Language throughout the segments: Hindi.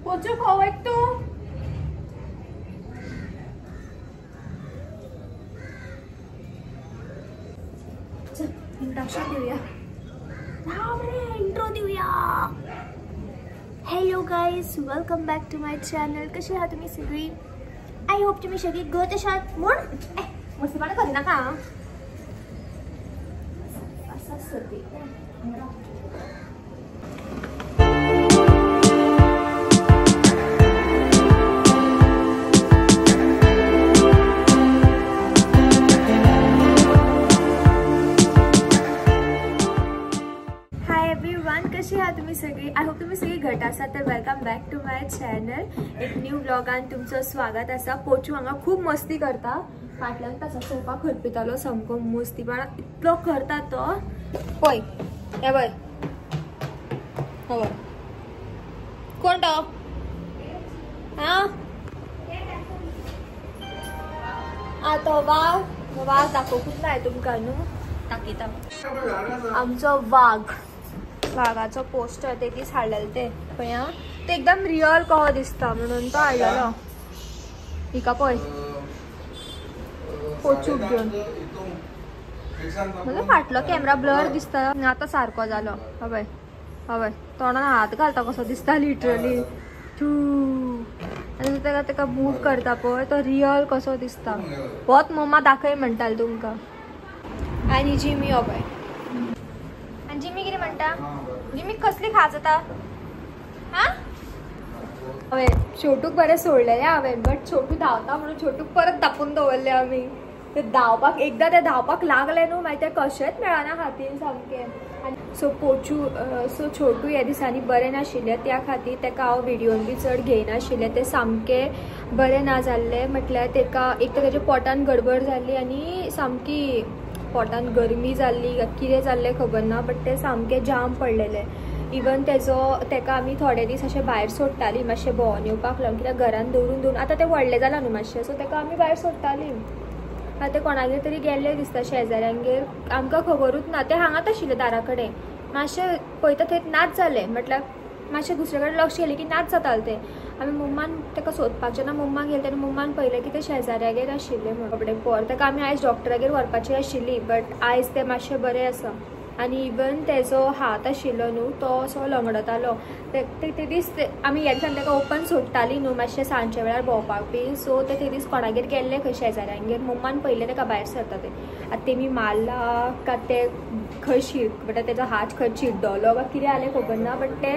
पोचू खाऊ एक तू इंट्रोडक्शन देऊया इंट्रो देऊया. Hello guys, welcome back to my channel. कशी आहात तुम्ही सगळी? आय होप तुम्ही सगळी गत आहात. मोड मस्तीपणा करी नका. असंच होते. कशी आहात तुम्ही सगळी? आय होप तुम्ही सगळी घट आसात. तर welcome back to my channel. एक न्यू ब्लॉगान तुमचं स्वागत आसा. पोचू हांगा खूप मस्ती करता. फाटल्यान ताचा सोफा खरपितालो सामको मस्तीपणा इतलो करता तो. पळय हे पळय कोण तो? हा तो वाघ दाखोवूच जाय तुमकां न्हू. दाखयता आमचो वाघ. वाघाचो पोस्टर ते दीस हाडलेले ते पळय. ते एकदम रियल कहो दिसता म्हणून तो हाडलेलो. हिका पळय पोचूक घेवन. म्हणजे फाटलो कॅमेरा ब्लर दिसता. आतां सारको जालो. हवय हवय तोंडान हात घालता कसो दिसता लिटरली. आनी तेका मूव करता पळय तो रियल कसो दिसता. होच मम्मा दाखय म्हणटाले तुमकां. आनी जिमी हो पळय. आनी जिमी कितें म्हणटा? जिमी कसली खास जाता? हा हांवें छोटूक बरें सोडलेलें हांवें. बट छोटू धांवता म्हणून छोटूक परत धापून दवरले आमी. ते धांवपाक एकदां ते धांवपाक लागले न्हू मागीर ते कशेंच मेळना हातीन सामकें. सो छोटू ह्या दिसांनी बरें नाशिल्लें त्या खातीर तेका हांव व्हिडिओन बी चड घेयनाशिल्लें. तें सामकें बरें ना जाल्लें. म्हटल्यार तेका एक तर तेज्या पोटान गडबड जाल्ली आनी सामकी पोटान गरमी जाल्ली कितें जाल्लें खबर ना. बट तें सामकें जाम पडलेलें. इवन तेका आमी थोडे दीस अशें भायर सोडटालीं मातशें भोंवून येवपाक लागून. कित्याक घरान दवरून आतां तें व्हडलें जालां न्हू मातशें. सो तेका आमी भायर सोडटालीं. आतां ते कोणागेर तरी गेल्ले दिसता शेजाऱ्यांगेर. आमकां खबरूच ना. ते हांगाच आशिल्ले दारा कडेन. मातशें पळयता थंय नाच जालें. म्हटल्यार मातशें दुसरे कडेन लक्ष गेलें की नाच जातालें तें. आमी मम्मान तेका सोदपाक जेन्ना मम्मा गेले तेन्ना मम्मान पळयलें की ते शेजाऱ्यागेर आशिल्ले म्हणून कपडे पोर. तेका आमी आयज डॉक्टरागेर व्हरपाची आशिल्ली. बट आयज तें मातशें बरें आसा. आनी इवन तेजो हात आशिल्लो न्हू तो असो लंगडतालो. ते दीस आमी ह्या दिसान तेका ओपन सोडटालीं न्हू मातशें सांजचे वेळार भोंवपाक बी. सो ते दीस कोणागेर गेल्ले खंय शेजाऱ्यांगेर. मम्मान पयलें तेका भायर सरता ते. आतां तेमी मारला काय ते खंय म्हणटा तेजो हात खंय चिड्डलो वा कितें जालें खबर ना. बट ते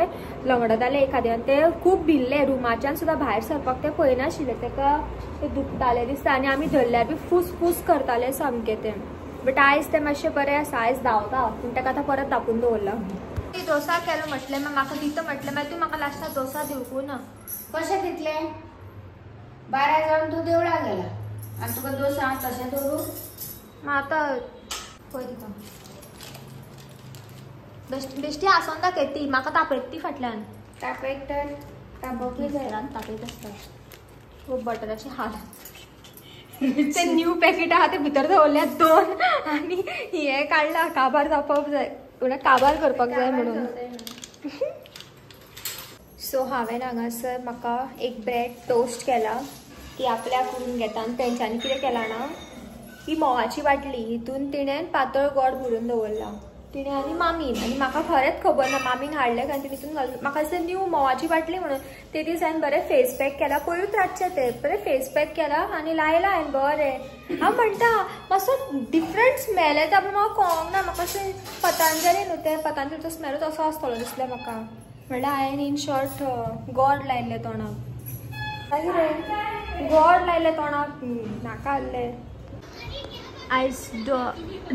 लंगडताले एखादें. आनी ते खूब भिल्ले. रुमाच्यान सुद्दां भायर सरपाक ते पळयनाशिल्ले. तेका ते दुखतालें दिसता. आनी आमी धरल्यार बी फूस करताले सामकें तें. बट आयज तें मातशें बरें आसा. आयज धांवता पूण तेका आतां परत धापून दवरला. डोसा केलो म्हटलें मागीर म्हाका दिता म्हटलें. मागीर तूं म्हाका लास्टाक डोसा दिवूं ना. कशें दितले? 12 जावन तूं देवळाक गेला आनी तुका डोसा तशें दवरूं? आतां पळय तुका बेश्टी हांसोन दाखयती. म्हाका तापयता ती फाटल्यान. तापयत तर तापोवपी जाय. तापयत आसता बटराची हाल. ते न्यू पॅकेट आहा ते भितर दवरल्या 2 आनी हे काडला काबार जावपाक जाय म्हणल्यार काबार करपाक जाय म्हणून. सो हांवें हांगासर म्हाका एक ब्रेड टोस्ट केला. ती आपल्याक करून घेता. आनी तेंच्यांनी कितें केलां ना ही मोवाची बाटली हितून तिणें पातळ गोड भरून दवरला. तिणें आनी मामीन. आनी म्हाका खरेंच खबर ना मामीन हाडलें काय तिणें तितून घालून. म्हाका दिसता न्यू मोवाची बाटली म्हणून. ते दीस हांवें बरें फेस पॅक केला. पळयूच रातचें ते बरें फेस पॅक केला आनी लायला हांवें बरें. हांव म्हणटा मातसो डिफरंट स्मेल येता पूण म्हाका कळोंक ना. म्हाका अशें पतंजली न्हू ते पतंजलीचो स्मेलूच असो आसतलो दिसलें म्हाका. म्हणल्यार हांवें इन शॉर्ट गोड लायिल्लें तोंडाक. मागीर गोड लायिल्लें तोंडाक नाका आहलें. आयज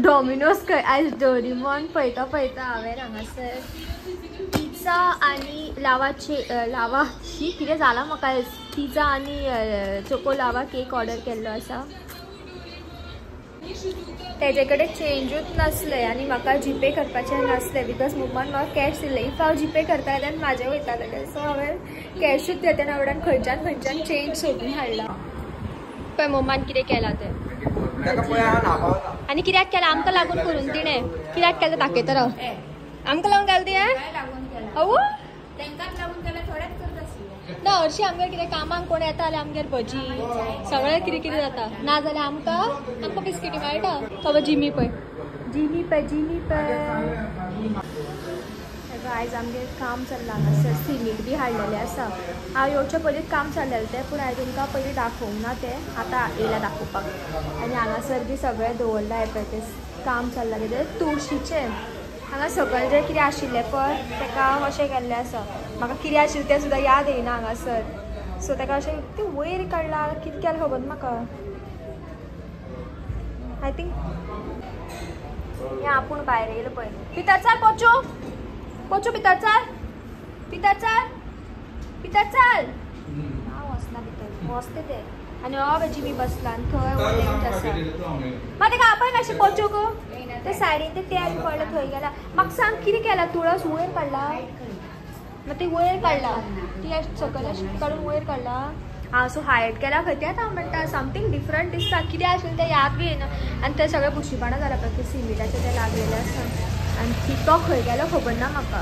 डॉमिनोज आयज डोरेमॉन पळयता हांवें हांगासर पिझ्झा आनी लावा कितें जालां म्हाका आयज. पिझ्झा आनी चोको लावा केक ऑर्डर केल्लो आसा. तेजे कडेन चेंजूच नासलें आनी म्हाका जीपे करपाचें नासलें बिकॉज मम्मान म्हाका कॅश दिल्लें. इफ हांव जीपे करतालें तेन्ना म्हाजें वयतालें. सो हांवें कॅशूच घेतना आवडान खंयच्यान चेंज सोदून हाडला. पळय मम्मान कितें केलां तें. आनी कित्याक केला आमकां लागून करून तिणें कित्याक केलें दाखयता राव. आमकां लागून केलें तें. लागून केला अवो तेंकाच लागून केला थोडेच करत आशिल्ले. ना हरशी आमगेर कितें कामाक कोण येता जाल्यार आमगेर भजी सगळें कितें कितें जाता ना जाल्यार आमकां बिस्किटी मेळटा तो जिमी पळय जिमी पळय आयज आमगेर काम चल्लां हांगासर सिमीट बी हाडलेलें आसा हांव येवचे पयलींच काम चल्लेलें तें पूण हांवें तुमकां पयलीं दाखोवंक ना तें आतां येयलां दाखोवपाक आनी हांगासर बी सगळें दवरलां हें पळय तें काम चल्लां तेजें तुळशीचें हांगा सकयल जें कितें आशिल्लें पळय तेका अशें केल्लें आसा म्हाका कितें आशिल्लें तें सुद्दां याद येयना हांगासर सो तेका अशें तें वयर काडलां कितें केलें खबर ना म्हाका आय थिंक हें आपूण भायर येयलें पळय भितर चाल पोचो भितर चाल हांव वचना भितर वचते ते आनी हो वेजी मी बसला आनी थंय लेंट आसा मागीर तेका आपय मातशें पोचो गो ते सायडीन ते तेल पडलें थंय गेला म्हाका सांग कितें केलां तुळस वयर काडला मागीर ती वयर काडला ती सकयल अशी काडून वयर काडला हांव सो हायट केला खंय तेंच हांव म्हणटा समथींग डिफरंट दिसता कितें आशिल्लें तें याद बी येना आनी ते सगळें बुशीपणां जालां पळय ते सिमिटाचें तें लागलेलें आसा आनी तो खंय गेलो खबर ना म्हाका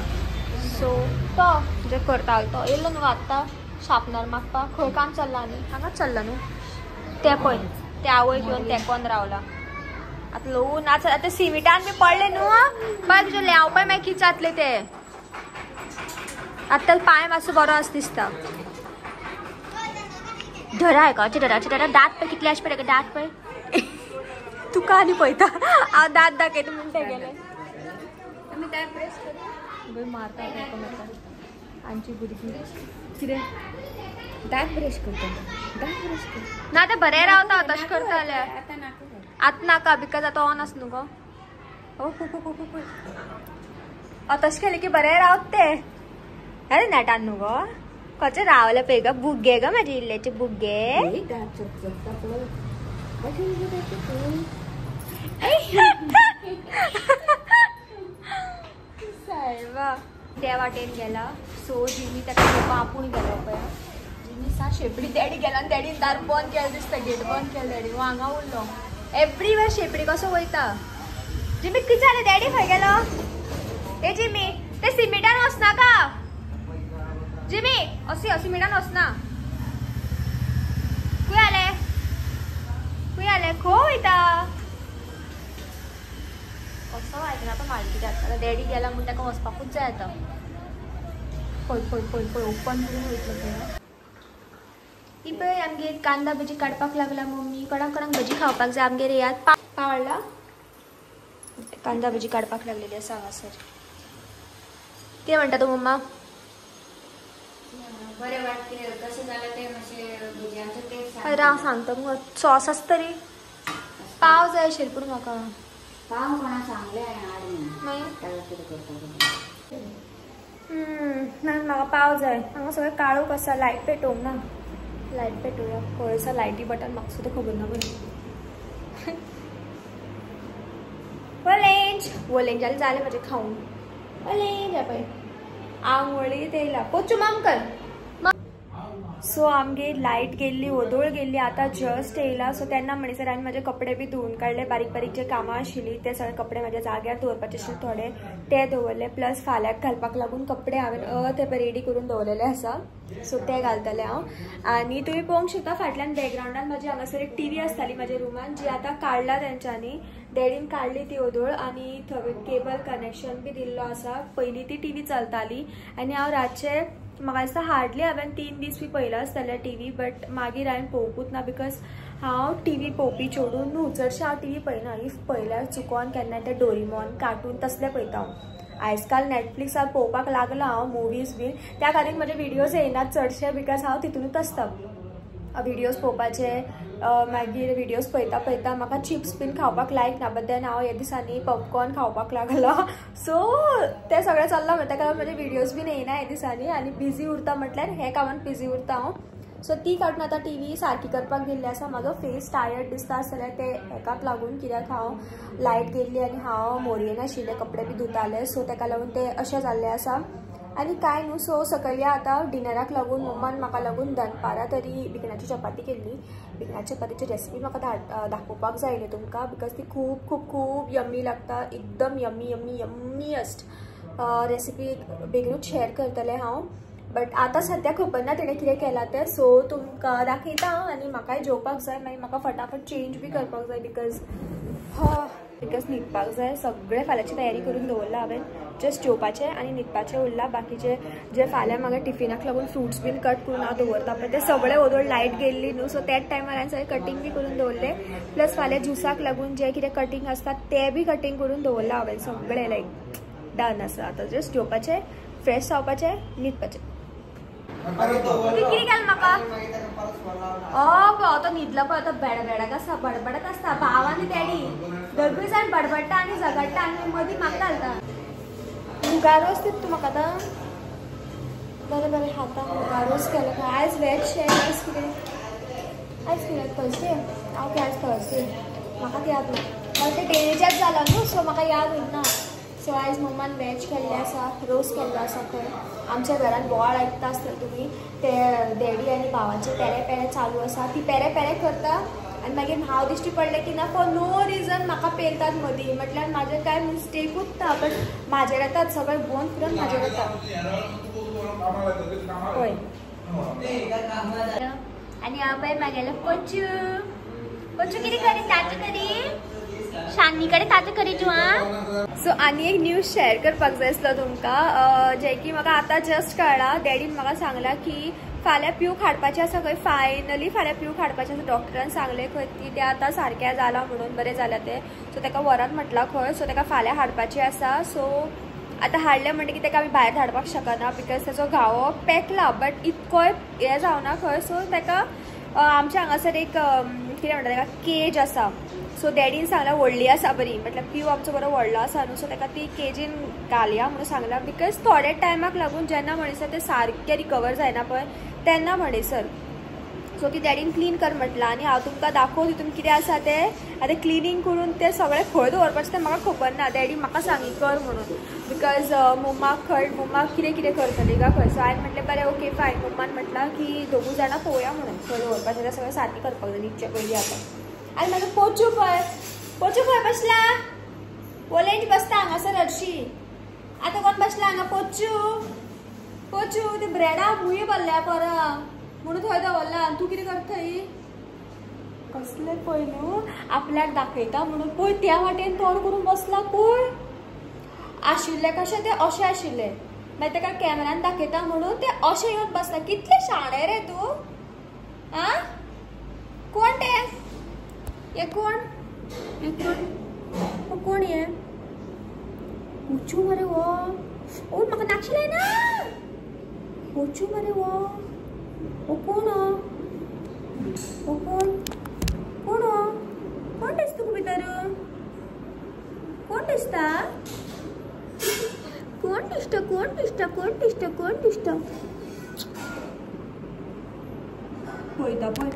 सो तो जे करतालो तो येयलो न्हू आत्तां शार्पनर मागपाक खंय काम चल्लां न्ही हांगाच चल्लां न्हू तें पळय ते आवय घेवन तेकोन रावला आतां ल्हवू नाच आतां सिमिटान बी पडले न्हू पळय तुजे लेव पळय मागीर कितें जातलें ते आतां पांय मातसो बरो आसा दिसता धरा आयकाचे धरा दात पळय कितले अशें पळय दात पळय तुका आनी पळयता हांव दात दाखयता म्हूण ते गेले आमी दात प्रेस कर मारता आमची भुरगीं कितें दात ब्रश करता ना ते बरें रावता तशें करता जाल्यार आतां नाका बिकॉज आतां ऑन आसा न्हू गो तशें केलें की बरें रावत ते अरे नेटान न्हू गो खंयचे रावले पळय गो बुग्गे गो म्हाजे इल्लेचे बुग्गे सायबा त्या वाटेन गेला सो जिमी ताका घेवपा आपूण गेलो पळय जिमी सा शेपडी डॅडी गेला आनी डॅडीन दार बंद केलें दिसता गेट बंद केलें डॅडी हांगा उरलो एवरीवेर शेपडी कसो वयता जिमी कितें जालें डॅडी खंय गेलो ए जिमी ते सिमिटान वचनाका जिमी अशी सिमिटान वचना खंय आलें खंय वयता कसो आयकना तो मालकी जाता डॅडी गेला म्हूण ताका वचपाकूच जाय आतां पळय ओपन करून वयतलो पळय ती पळय आमगेर कांदा भजी काडपाक लागला मम्मी कोणाक भजी खावपाक जाय आमगेर येयात पावला कांदा भजी काडपाक लागलेली आसा हांगासर कितें म्हणटा तूं मम्मा बरें वाटते कशें जालें तें मातशें भुरग्यांचें टेस्ट अरे हांव सांगता मुगो सॉस आसा तरी पाव जाय आशिल्लो पूण म्हाका पाव कोणा सांगलें हाडून मागीर कितें करता म्हाका पाव जाय हांगा सगळें काळोख आसा लायट पेटोवंक ना लायट पेटोवया खंय आसा लायटी बटन म्हाका सुद्दां खबर ना बरें वलेंज जालें म्हजें खावून वलेंज पळय आंगवळीत येयला पोचू मामकर सो आमगे लायट गेल्ली वदोळ गेल्ली आतां जस्ट येयला सो तेन्ना म्हणसर हांवें म्हाजे कपडे बी धुवन काडले बारीक बारीक जे कामां आशिल्लीं ते सगळे कपडे म्हाज्या जाग्यार दवरपाचे आशिल्ले थोडे ते दवरले प्लस फाल्यां घालपाक लागून कपडे हांवें ते रेडी करून दवरलेले आसा सो ते घालतलें हांव आनी तुमी पळोवंक शकता फाटल्यान बॅकग्रावंडान म्हाजी हांगासर एक टीवी आसताली म्हाज्या रुमान जी आतां काडला तेंच्यांनी डॅडीन काडली ती वदोळ आनी थंय केबल कनेक्शन बी दिल्लो आसा पयलीं ती टीवी चलताली आनी हांव रातचे म्हाका दिसता हार्डली हांवें 3 दीस बी पळयलो आसतलें टीवी बट मागीर हांवें पळोवंकूच ना बिकॉज हांव टीवी पळोवपी चेडूं न्हू चडशें हांव टीवी पळयना इफ पळयल्यार चुकोन केन्ना ते डोरेमॉन कार्टून तसले पळयता हांव आयजकाल नॅटफ्लिक्सार पळोवपाक लागला हांव मुवीज बीन त्या खातीर म्हजे विडियोज येयनात चडशे बिकॉज हांव तितूनूच आसता विडियोज पळोवपाचे मागीर विडियोज पळयता म्हाका चिप्स बीन खावपाक लायक ना बट देन हांव ह्या दिसांनी पॉपकॉर्न खावपाक लागला सो ते सगळें चल्लां म्हणटा कारण म्हजे विडियोज बीन येयना ह्या दिसांनी आनी बिजी उरता म्हटल्यार हे कामांत बिजी उरता हांव सो ती काडून आतां टीवी सारकी करपाक गेल्ली आसा म्हाजो फेस टायर्ड दिसता आसतलें ते हेकाक लागून कित्याक हांव लायट गेल्ली आनी हांव मोरयेन आशिल्ले कपडे बी धुताले सो ताका लागून ते अशें जाल्लें आसा आनी कांय न्हू सो सकयल आतां डिनराक लागून मम्मान म्हाका लागून दनपारां तरी भिकणाची चपाती केल्ली भिकणाच्या चपातीची रेसिपी म्हाका दाखोवपाक जाय न्ही तुमकां बिकॉज ती खूब खूब खूब यम्मी लागता एकदम यम्मीएस्ट रेसिपी बेगीनूच शेअर करतलें हांव बट आता सध्या खबर ना तिने कितें केला तें, सो तुमकां दाखयता आनी म्हाकाय जेवपाक जाय, मागीर म्हाका फटाफट चेंज बी करपाक जाय बिकॉज न्हिदपाक जाय. सगळे फाल्यांची तयारी करून दवरला हांवें, जस्ट जेवपाचें आनी न्हिदपाचें उरला. बाकीचे जे फाल्यां म्हाका टिफिनाक लागून फ्रुट्स बीन कट करून हांव दवरता पळय ते सगळे ओदोळ लायट गेल्ली न्हू, सो त्याच टायमार हांवें सगळें कटींग बी करून दवरले. प्लस फाल्यां ज्युसाक लागून जे कितें कटींग आसता ते बी कटींग करून दवरला हांवें. सगळे लायक डन आसा. आतां जस्ट जेवपाचें, फ्रेश जावपाचें, न्हिदपाचें. कितें केलें म्हाका तो न्हिदलो पळय तो बेडबेडक आसता, बडबडत आसता. भाव आनी डॅडी दोगूय जाण बडबडटा आनी झगडटा आनी मदीं म्हाका घालता. मुगा रोस दिता तूं म्हाका आतां? बरें बरें खाता. मुगा रोस केलो काय आयज वेज शे. आयज कितें थर्सडे? ओके आयज थर्सडे. म्हाका याद ना, मला ते डेलीच्याच जाला न्हू, सो म्हाका याद उरना. सो आयज मम्मान वेज केल्लें आसा, रोस केल्लो आसा. खंय आमच्या घरान बोवाळ आयकता आसतले तुमी, ते डॅडी आनी भावाचे पेरे पेरे चालू आसा. ती पेरे पेरे करता आनी मागीर हांव दिश्टी पडलें की ना फॉर नो रिजन म्हाका पेलतात मदीं. म्हटल्यार म्हाजें कांय मिस्टेकूच ना, बट म्हाजेर येतात सगळें भोवन फिरून म्हाजेर येतात. पळय आनी हांव पळय म्हागेलो पोचू कितें करी ताचे करी शान्नी कडेन ताचे करी तूं आं. सो आनी एक न्यूज शेअर करपाक जाय आसलो तुमकां, जें की म्हाका आतां जस्ट कळ्ळां. डॅडीन म्हाका सांगलां की फाल्यां पिवूक हाडपाचें आसा खंय, फायनली फाल्यां पिवूक हाडपाचें आसा. डॉक्टरान सांगलें खंय की तें आतां सारकें जालां म्हणून, बरें जालां तें. सो ताका वरान म्हटलां खंय, सो ताका फाल्यां हाडपाचें आसा. सो आतां हाडलें म्हणटकीर ताका आमी भायर धाडपाक शकना बिकॉज ताचो घावो पेकला, बट इतकोय हें जावना खंय. सो ताका आमच्या हांगासर एक कितें म्हणटा ताका केज आसा. सो डॅडीन सांगलां व्हडली आसा बरी, म्हटल्यार पिव आमचो बरो व्हडलो आसा न्हू, सो ताका ती केजीन घालया म्हणून सांगलां. बिकॉज थोड्या टायमाक लागून जेन्ना म्हणसर ते सारकें रिकवर जायना पळय तेन्ना म्हणसर. सो ती डॅडीन क्लीन कर म्हटलां आनी हांव तुमकां दाखोव तितून कितें आसा तें. आतां क्लिनींग करून तें सगळें खंय दवरपाचें तें म्हाका खबर ना. डॅडी म्हाका सांगी कर म्हणून, बिकॉज मम्माक कितें कितें करतली काय खंय. सो हांवें म्हटलें बरें ओके फायन. मम्मान म्हटलां की दोगूय जाणां पळोवया म्हणून खंय दवरपाचें तें सगळें सारकें करपाक जाय न्हिदचे पयलीं. आतां आनी म्हाजो पोचू खंय बसला? ओलेंच बसता हांगासर हरशी. आतां कोण बसला हांगा? पोचू ते ब्रेडा मुळी भरल्या परत म्हणून थंय दवरला. तूं कितें करता थंय? कसलें पळय न्हू आपल्याक दाखयता म्हणून पळय त्या वाटेन तोंड करून बसला. पळय आशिल्लें कशें तें अशें आशिल्लें, मागीर ताका कॅमेरान दाखयता म्हणून तें अशें येवन बसला. कितलें शाणें रे तूं आं? कोण तें? हे कोण हे? पोचू मरे वो. ओ म्हाका नाशिल्लें ना. पोचू मरे वो. ओ कोण दिसता तुका भितर? कोण दिसता? पळयता पळय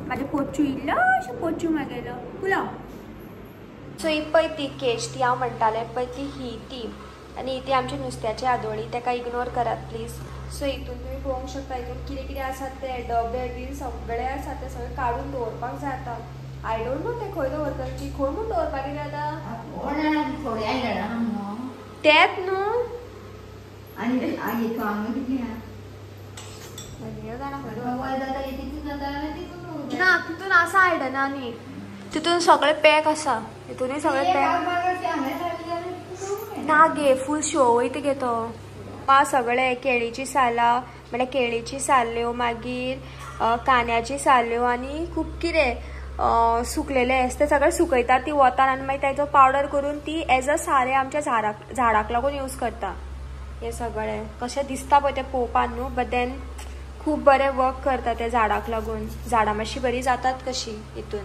म्हाजें पोचू इल्लो अशें पोचू मागेलो पुलाव. सो ही पळय ती केज ती हांव म्हणटालें पळय ती आनी ती आमची नुस्त्याची आदोळी. ताका इग्नोर करात प्लीज. सो हितून तुमी पळोवंक शकता हितून कितें कितें आसा ते डबे बी सगळे आसा ते सगळे काडून दवरपाक जाय. आतां आय डोंट नो ते खंय दवरपाची, खंय म्हूण दवरपाक गेले आतां तेंच न्हू. ना तितून आसा आयडना न्ही, तितून सगळे पॅक आसा. हितूनय सगळे पॅक ना गे. फूल शो वयता गे तो. सगळे केळीची सालां म्हळ्यार केळीची साल्ल्यो, मागीर कांद्याची साल्ल्यो आनी खूब कितें सुकलेले ते सगळे सुकयतात ती वतान आनी मागीर ताचो पावडर करून ती एज अ सारें आमच्या झाडाक लागून यूज करता. हे सगळे कशें दिसता पळय तें पळोवपाक न्हू, बट देन खूब बरें वर्क करता ते झाडाक लागून. झाडां मातशी बरी जातात कशी हितून.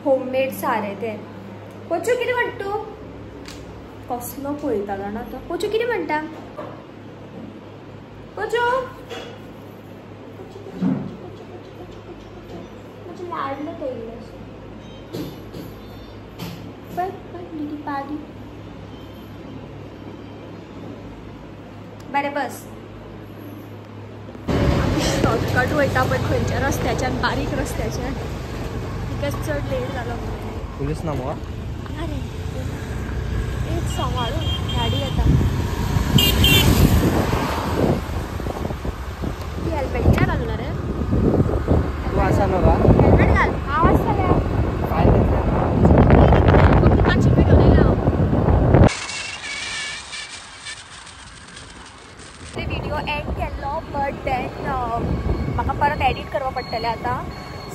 होममेड सारें तें. पोचू कितें म्हणटा तूं? कसलो पळयता जाणा तो. पोचू कितें म्हणटा? पोचू लाडलं पळयलें पाडी. बरें बस. शॉर्टकट वयता पण खंयच्या रस्त्याच्यान, बारीक रस्त्याच्यान, बिकॉज चड लेट जालो. पुलीस ना मग अरे एक सांबाळून गाडी येता. हेल्मेट किती घालून रे तू असा नका हेल्मेट घाल आवाज झाला काय ते व्हिडिओ एंड केल्लो बट देन म्हाका परत एडिट करपा पडटलें आतां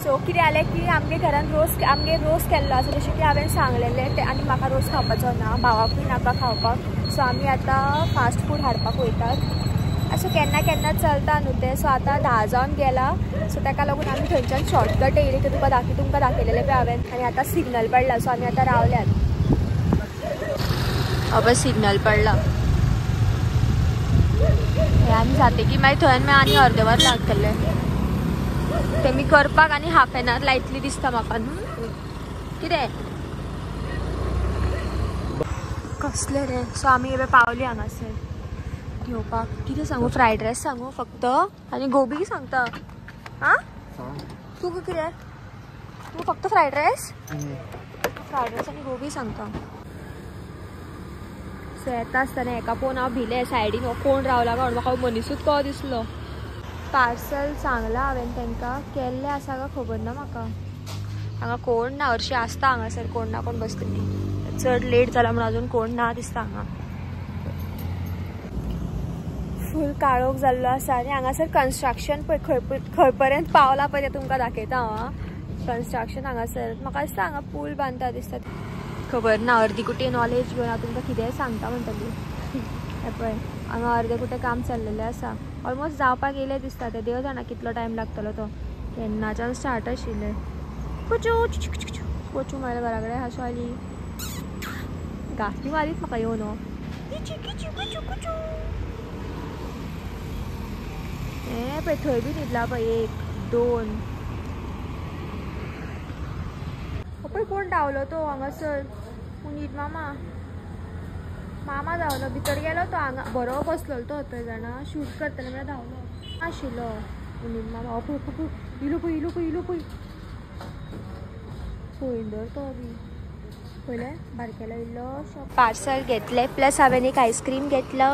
सो कितें जालें की आमगे घरान आमगे रोस केल्लो आसा जशें की हांवें सांगलेलें आनी म्हाका रोस खावपाचो ना भावाकूय नाका खावपाक सो आमी आतां फास्ट फूड हाडपाक वयतात असो केन्ना केन्ना चलता न्हू तें सो आतां 10 जावन गेला सो ताका लागून आमी थंयच्यान शॉर्टकट येयली की तुमकां दाखयलेलें पळय हांवें आनी आतां सिग्नल पडला सो आमी आतां रावल्यात अब सिग्नल पडला आनी जाते की मागीर थंय आनी अर्देवर लागतले तेमी करपाक आनी हाफ एन आवर लायतली दिसता म्हाका न्हू कितें कसले रे सो आमी एबे पावली हांगासर घेवपाक कितें सांगू फ्रायड रायस सांगू फक्त आनी गोबी सांगता आं तूं कितें तूं फक्त फ्रायड रायस आनी गोबी सांगता सो येता आसतना हेका पळोवन हांव भिलें सायडीन हो कोण रावला काय म्हाका मनीसूच कहो दिसलो पार्सल सांगला हांवें तांकां केल्लें आसा काय खबर ना म्हाका हांगा कोण ना हरशीं आसता हांगासर कोण ना कोण बसतली चड लेट जाला म्हणून अजून कोण ना दिसता हांगा फूल काळोख जाल्लो आसा आनी हांगासर कन्स्ट्रक्शन पळय खंय पर्यंत पावला पळय तें तुमकां दाखयता हांव कन्स्ट्रक्शन हांगासर म्हाका दिसता हांगा पूल बांदता दिसता खबर ना अर्दी कुटे नॉलेज घेवन हांव तुमकां कितेंय सांगता म्हणटली हें पळय हांगा अर्दे कुटे काम चल्लेलें आसा ऑलमोस्ट जावपाक येयलें दिसता तें देव जाणा कितलो टायम लागतलो तो केन्नाच्यान स्टार्ट आशिल्लें कोचू म्हळ्यार घरा कडेन हांसो आली गाठी मारीत म्हाका येवन हें पळय थंय बी न्हिदला पळय 1 2 पळय कोण धांवलो तो हांगासर उनीत मामा धांवलो भितर गेलो तो हांगा बरो बसलो तो थंय जाणा शूट करतले म्हळ्यार धांवलो आशिल्लो उनीत मामा पळय इलो पळय पळयंदर तो बी पळयलें बारकेलो इल्लो पार्सल घेतलें प्लस हांवें एक आयस्क्रीम घेतलो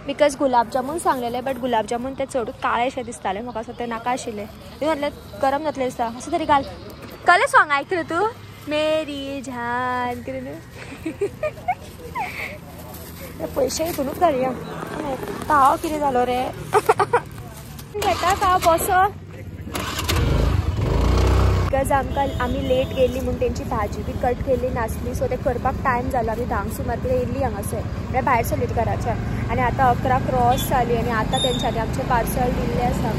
बिकॉज गुलाब जामून सांगलेले बट गुलाब जामून ते चडूच काळेशे दिसताले म्हाका असो ते नाका आशिल्ले म्हटलें गरम जातलें दिसता असो तरी घाल कले सॉंग आयक रे तूं मेरी जान कितें पयशे हितूनच घालया पाव कितें जालो रे घेता का बसो बिकॉज आमी लेट गेली म्हणून तेंची भाजी बी कट केल्ली नासली सो ते करपाक टायम जालो आमी 10 सुमार कितें येयल्ली हांगासर म्हळ्यार भायर सरलीं घराच्यान आनी आतां 11 क्रॉस जाली आनी आतां तेंच्यांनी आमचें पार्सल दिल्लें आसा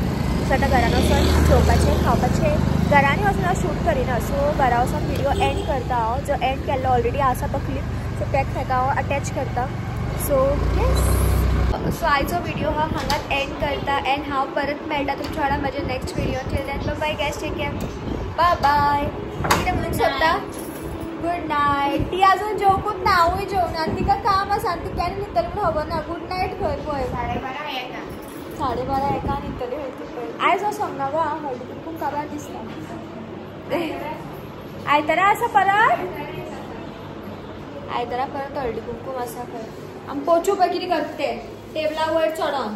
सो आतां घरान वचून जेवपाचें खावपाचें घरांनी वचून हांव शूट करिना सो घरा वचून व्हिडिओ एंड करता हांव जो एंड केल्लो ऑलरेडी आसा तो क्लीप सो ताका हांव अटॅच करता सो येस सो आयचो व्हिडिओ हांव हांगाच एंड करता एंड हांव परत मेळटा तुमच्या वांगडा म्हज्या next video till then bye guys take care bye कितें म्हणूंक सोदता गुड नायट ती अजून जेवकूच ना हांवूय जेवना तिका काम आसा आनी ती केन्ना न्हिदतली म्हूण खबर ना गुड नायट खंय पळय 12:30 1 न्हिदतली खंय आयज हो सोंग गो हांव हळदी कुंकूम काबार दिसता आयतारा आसा परत आयतारा परत हळदी कुंकूम आसा खंय आमी पोचू पळय कितें करता तें टेबला वयर चडोन